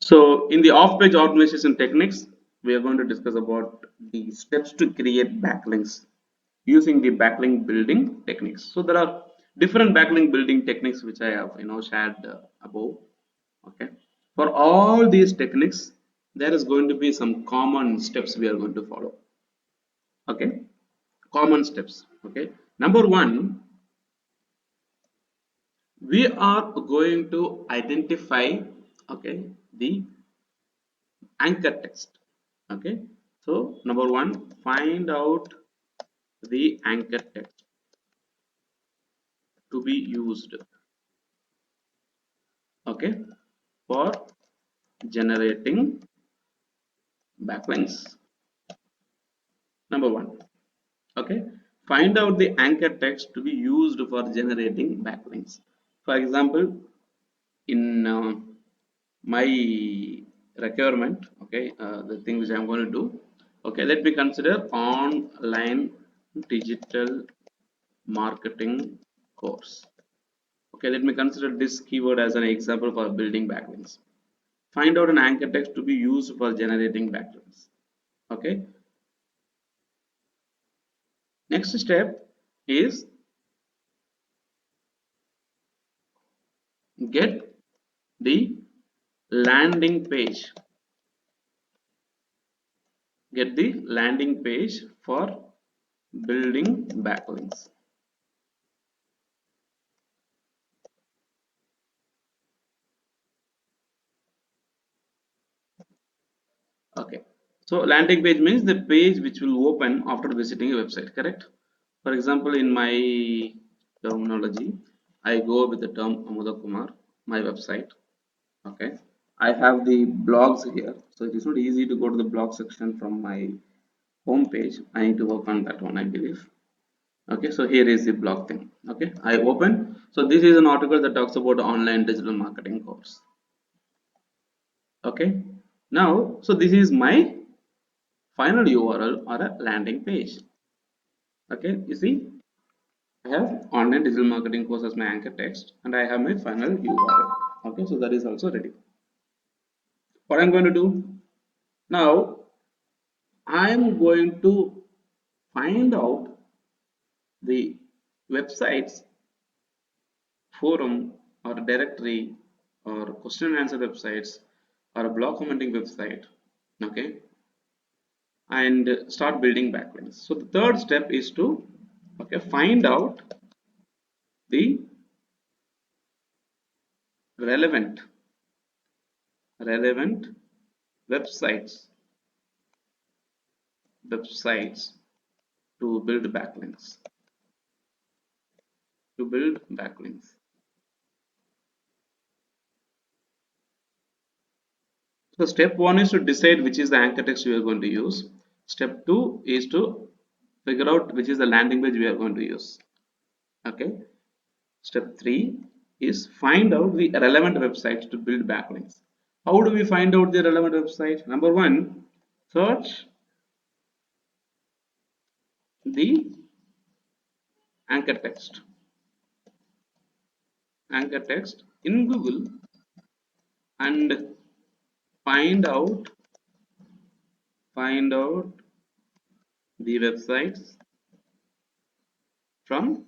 So in the off-page organization techniques, we are going to discuss about the steps to create backlinks using the backlink building techniques. So there are different backlink building techniques which I have shared above. Okay, for all these techniques, there is going to be some common steps we are going to follow. Okay, common steps. Okay, number one, we are going to identify the anchor text. Okay, so number one, find out the anchor text to be used, okay, for generating backlinks. Number one, okay, find out the anchor text to be used for generating backlinks. For example, in my requirement, okay, the thing which I'm going to do, okay, let me consider online digital marketing course. Okay, let me consider this keyword as an example for building backlinks. Find out an anchor text to be used for generating backlinks. Okay, next step is get the landing page. Get the landing page for building backlinks. Okay, so landing page means the page which will open after visiting a website, correct? For example, in my terminology, I go with the term Amudhakumar, my website. Okay, I have the blogs here, so it is not easy to go to the blog section from my home page. I need to work on that one, I believe. Okay, so here is the blog thing. Okay, I open. So this is an article that talks about online digital marketing course. Okay, now so this is my final URL or a landing page. Okay, you see, I have online digital marketing course as my anchor text, and I have my final URL. Okay, so that is also ready. What I'm going to do now, I'm going to find out the websites, forum or directory or question and answer websites or a blog commenting website, okay, and start building backlinks. So the third step is to find out the relevant relevant websites websites to build backlinks to build backlinks. So step one is to decide which is the anchor text we are going to use. Step two is to figure out which is the landing page we are going to use. Okay. Step three is find out the relevant websites to build backlinks. How do we find out the relevant website? Number one, search the anchor text. Anchor text in Google and find out the websites from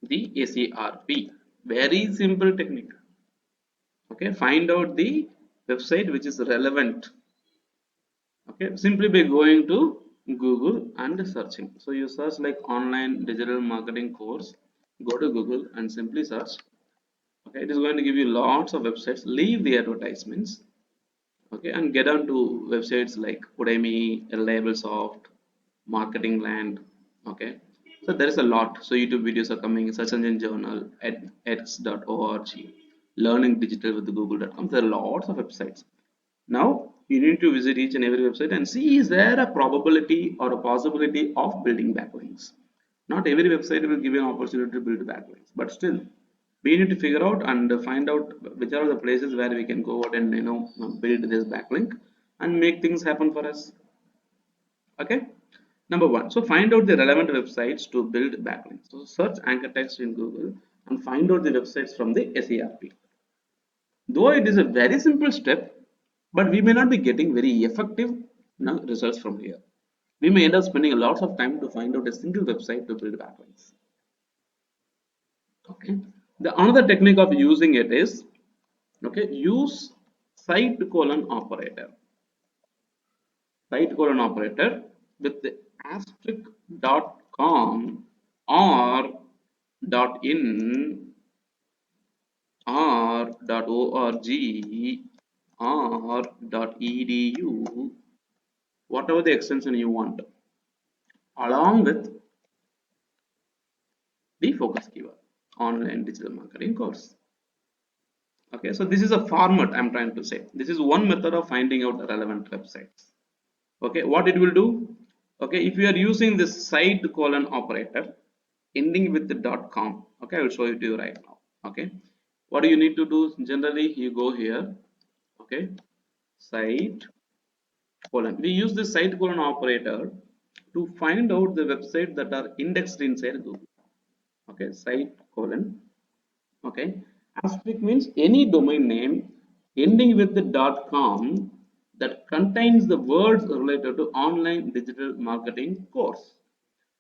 the ACRP. Very simple technique. Okay, find out the website which is relevant. Okay, simply by going to Google and searching. So you search like online digital marketing course, go to Google and simply search. Okay, it is going to give you lots of websites. Leave the advertisements. Okay, and get on to websites like Udemy, Reliable Soft, Marketing Land. Okay, so there is a lot. So YouTube videos are coming, search engine journal, edX.org, learning digital with google.com. There are lots of websites. Now you need to visit each and every website and see, is there a probability or a possibility of building backlinks. Not every website will give you an opportunity to build backlinks, but still we need to figure out and find out which are the places where we can go out and build this backlink and make things happen for us. Okay, number one, so find out the relevant websites to build backlinks. So search anchor text in Google and find out the websites from the SERP. Though it is a very simple step, but we may not be getting very effective results from here. We may end up spending a lot of time to find out a single website to build backlinks. Okay, the another technique of using it is, okay, use site colon operator. Site colon operator with the asterisk dot com or dot in or dot org or dot edu, whatever the extension you want, along with the focus keyword online digital marketing course. Okay, so this is a format I'm trying to say. This is one method of finding out relevant websites. Okay, what it will do, okay, if you are using this site colon operator ending with the .com, okay, I will show it to you right now. Okay, what do you need to do? Generally you go here, okay, site colon, we use the site colon operator to find out the website that are indexed inside Google. Okay, site colon, okay, asterisk means any domain name ending with the .com that contains the words related to online digital marketing course,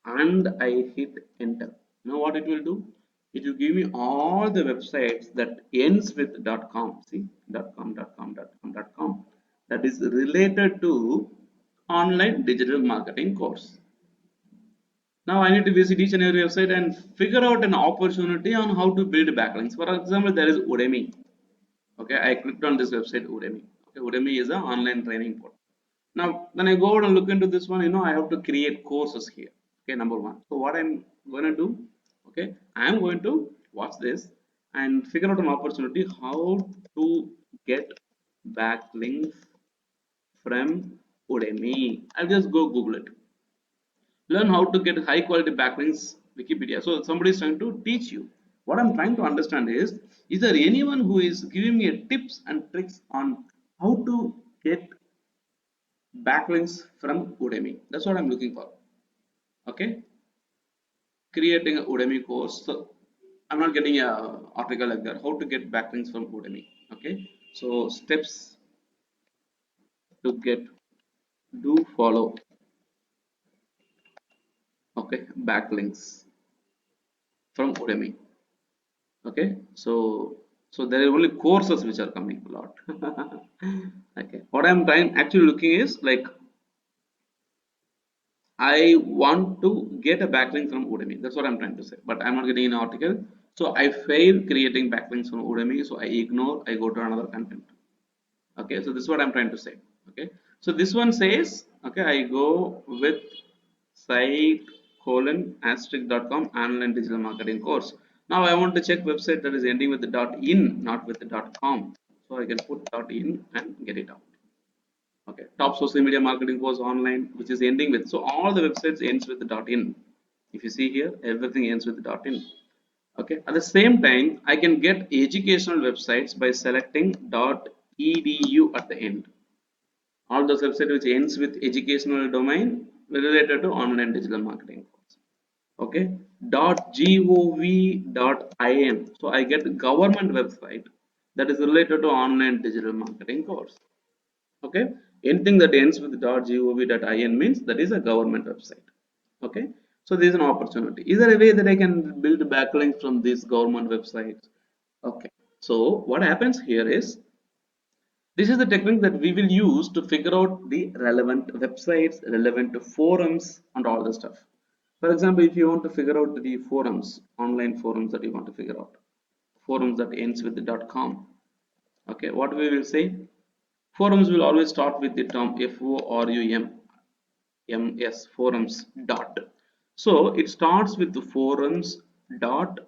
and I hit enter. Now what it will do, it will give me all the websites that ends with .com. See, .com that is related to online digital marketing course. Now I need to visit each and every website and figure out an opportunity on how to build backlinks. For example, there is Udemy. Okay, I clicked on this website Udemy. Okay, Udemy is an online training portal. Now, when I go out and look into this one, I have to create courses here. Okay, number one. So what I'm going to do, okay, I'm going to watch this and figure out an opportunity how to get backlinks from Udemy. I'll just go Google it. Learn how to get high quality backlinks Wikipedia. So somebody is trying to teach you. What I'm trying to understand is there anyone who is giving me a tips and tricks on how to get backlinks from Udemy? That's what I'm looking for. Okay, creating a Udemy course. So I'm not getting a article like that, how to get backlinks from Udemy. Okay, so steps to get, do follow, okay, backlinks from Udemy. Okay, so there are only courses which are coming a lot. Okay, what I'm trying actually looking is like, I want to get a backlink from Udemy. That's what I'm trying to say, but I'm not getting an article. So I fail creating backlinks from Udemy, so I ignore, I go to another content. Okay, so this is what I'm trying to say. Okay, so this one says, okay, I go with site colon asterisk.com online digital marketing course. Now I want to check website that is ending with the .in, not with the .com. So I can put .in and get it out. Okay, top social media marketing course online, which is ending with, so all the websites ends with the .in. If you see here, everything ends with the .in. Okay, at the same time I can get educational websites by selecting .edu at the end. All those websites which ends with educational domain related to online digital marketing course. Okay, .gov.in, so I get government website that is related to online digital marketing course. Okay, anything that ends with .gov.in means that is a government website. Okay, so there is an opportunity. Is there a way that I can build backlinks from these government websites? Okay, so what happens here is, this is the technique that we will use to figure out the relevant websites, relevant forums, and all the stuff. For example, if you want to figure out the forums, online forums that you want to figure out, forums that ends with the .com. Okay, what we will say? Forums will always start with the term FORUMS, forums dot. So it starts with the forums dot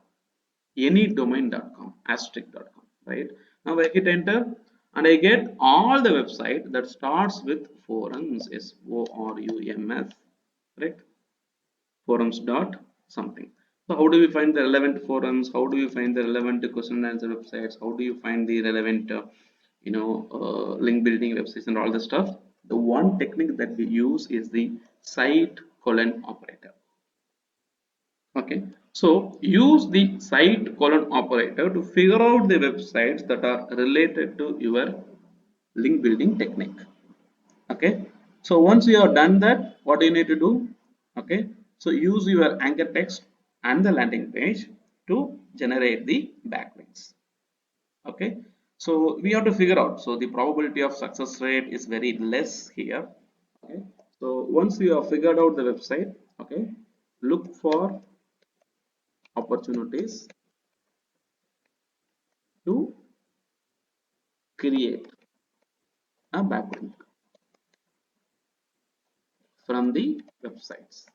anydomain.com, asterisk.com, right? Now I hit enter and I get all the website that starts with forums, SORUMS, correct? Forums dot something. So how do we find the relevant forums? How do you find the relevant question and answer websites? How do you find the relevant link building websites and all the stuff? The one technique that we use is the site colon operator. Okay, So use the site colon operator to figure out the websites that are related to your link building technique. Okay, so once you have done that, what do you need to do? Okay, so use your anchor text and the landing page to generate the backlinks. Okay, so we have to figure out, so the probability of success rate is very less here. Okay, so once you have figured out the website, okay, look for opportunities to create a backlink from the websites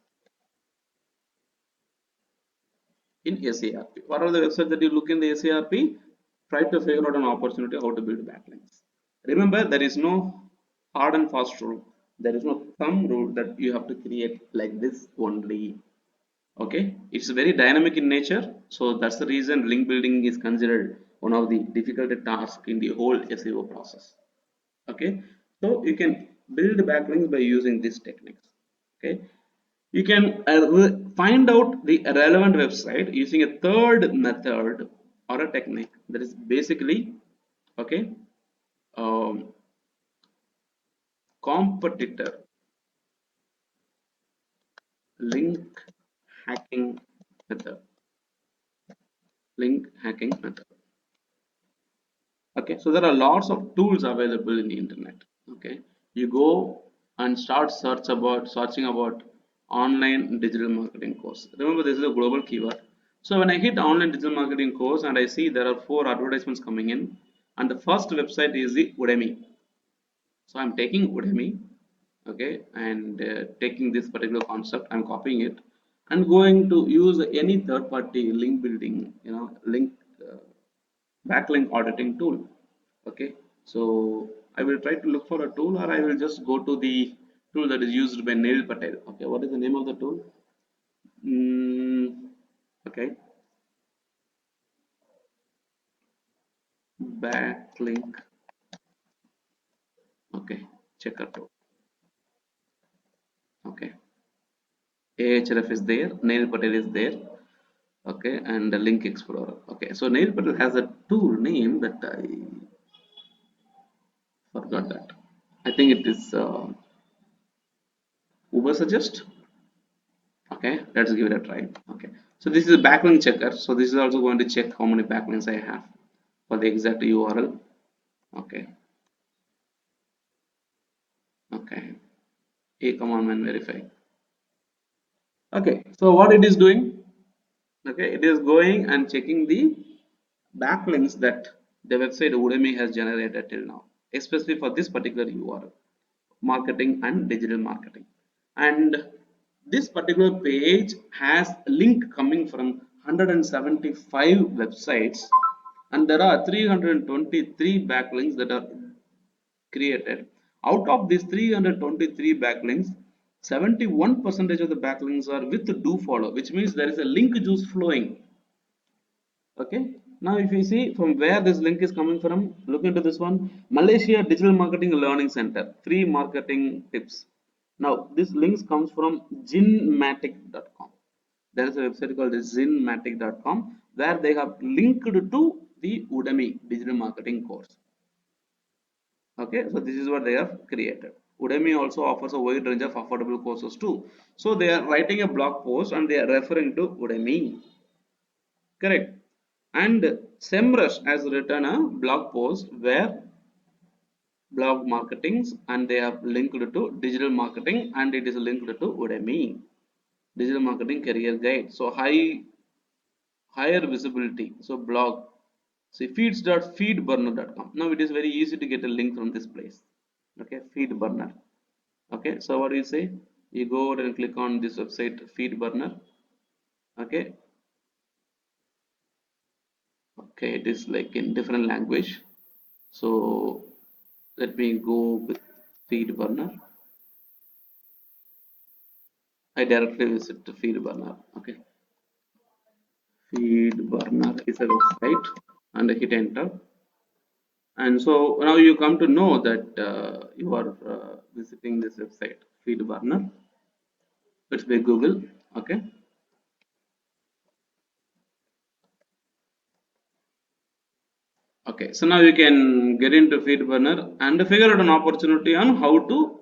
in SARP. What are the websites that you look in the SARP? Try to figure out an opportunity how to build backlinks. Remember, there is no hard and fast rule. There is no thumb rule that you have to create like this only. Okay, it's very dynamic in nature, so that's the reason link building is considered one of the difficult tasks in the whole SEO process. Okay, so you can build backlinks by using these techniques. Okay, you can find out the relevant website using a third method or a technique that is basically, okay, um, competitor link hacking method. Link hacking method. Okay, so there are lots of tools available in the internet. Okay, you go and start searching about online digital marketing course. Remember, this is a global keyword. So when I hit online digital marketing course and I see there are 4 advertisements coming in, and the first website is the Udemy. So I'm taking Udemy, okay, and taking this particular concept, I'm copying it and going to use any third party link building, link uh, backlink auditing tool. Okay, so I will try to look for a tool, or I will just go to the tool that is used by Neil Patel. Okay, what is the name of the tool? Okay, backlink. Okay, checker tool. Okay, AHRF is there, Neil Patel is there. Okay, and the link explorer. Okay, so Neil Patel has a tool name that I forgot that. I think it is Uber suggest. Okay, let's give it a try. Okay, so this is a backlink checker, so this is also going to check how many backlinks I have for the exact URL. Okay, okay, a command man verify. Okay, so what it is doing, okay, it is going and checking the backlinks that the website Udemy has generated till now, especially for this particular URL, marketing and digital marketing. And this particular page has a link coming from 175 websites, and there are 323 backlinks that are created. Out of these 323 backlinks, 71% of the backlinks are with do follow, which means there is a link juice flowing. Okay. Now, if you see from where this link is coming from, look into this one, Malaysia Digital Marketing Learning Center, free marketing tips. Now, this links comes from zinmatic.com. There is a website called zinmatic.com where they have linked to the Udemy digital marketing course. Okay, so this is what they have created. Udemy also offers a wide range of affordable courses too. So they are writing a blog post and they are referring to Udemy. Correct. And SEMrush has written a blog post where blog marketings, and they have linked to digital marketing, and it is linked to Udemy digital marketing career guide. So higher visibility. So blog. See feeds.feedburner.com. Now it is very easy to get a link from this place. Okay, feedburner. Okay, so what do you say? You go and click on this website feedburner. Okay, okay, it is like in different language. So let me go with feedburner. I directly visit the feedburner. Okay, feedburner is a website, and I hit enter. And so now you come to know that you are visiting this website feedburner. It's by Google. Okay, Okay, so now you can get into feed burner and figure out an opportunity on how to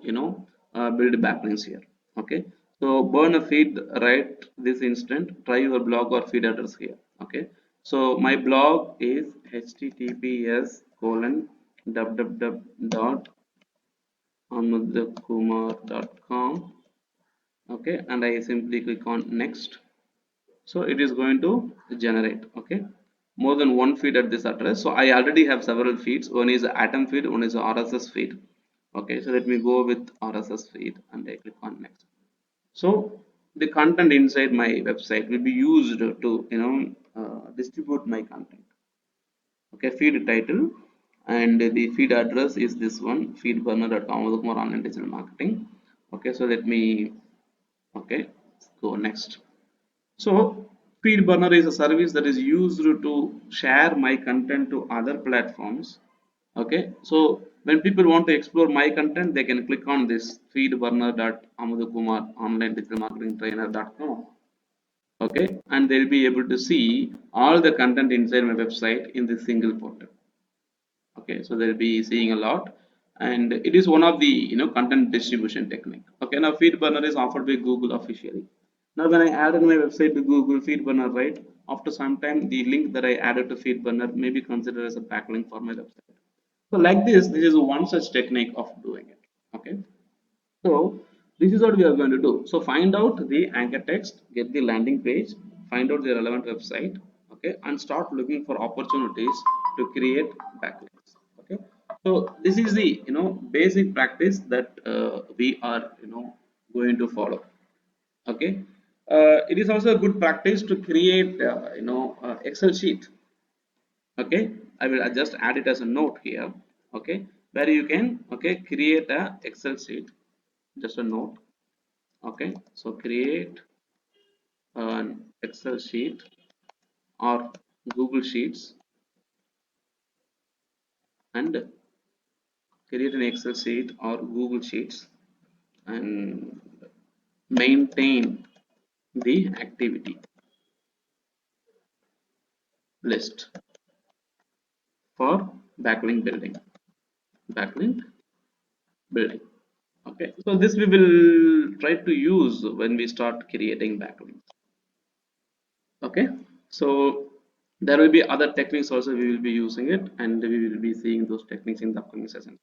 build backlinks here. Okay, so burn a feed right this instant. Try your blog or feed address here. Okay, so my blog is https colon www dot amudhakumar.com. Okay, and I simply click on next. So it is going to generate, okay, more than one feed at this address. So I already have several feeds. One is atom feed, one is RSS feed. Okay, so let me go with RSS feed and I click on next. So the content inside my website will be used to distribute my content. Okay, feed title and the feed address is this one, feedburner.com online digital marketing. Okay, so let me, okay, go next. So FeedBurner is a service that is used to share my content to other platforms. Okay, so when people want to explore my content, they can click on this feedburner.amudhakumar online digital marketing trainer.com. Okay, and they'll be able to see all the content inside my website in this single portal. Okay, so they'll be seeing a lot, and it is one of the content distribution technique. Okay, now FeedBurner is offered by Google officially. Now when I added my website to Google FeedBurner, right, after some time the link that I added to FeedBurner may be considered as a backlink for my website. So like this is one such technique of doing it. Okay, so this is what we are going to do. So find out the anchor text, get the landing page, find out the relevant website, okay, and start looking for opportunities to create backlinks. Okay, so this is the basic practice that we are going to follow. Okay, it is also a good practice to create Excel sheet. Okay, I will just add it as a note here. Okay, where you can create a Excel sheet, just a note. Okay, so create an Excel sheet or Google Sheets and create an Excel sheet or Google Sheets and maintain the activity list for backlink building. Backlink building. Okay, so this we will try to use when we start creating backlinks. Okay, so there will be other techniques also we will be using it, and we will be seeing those techniques in the upcoming sessions.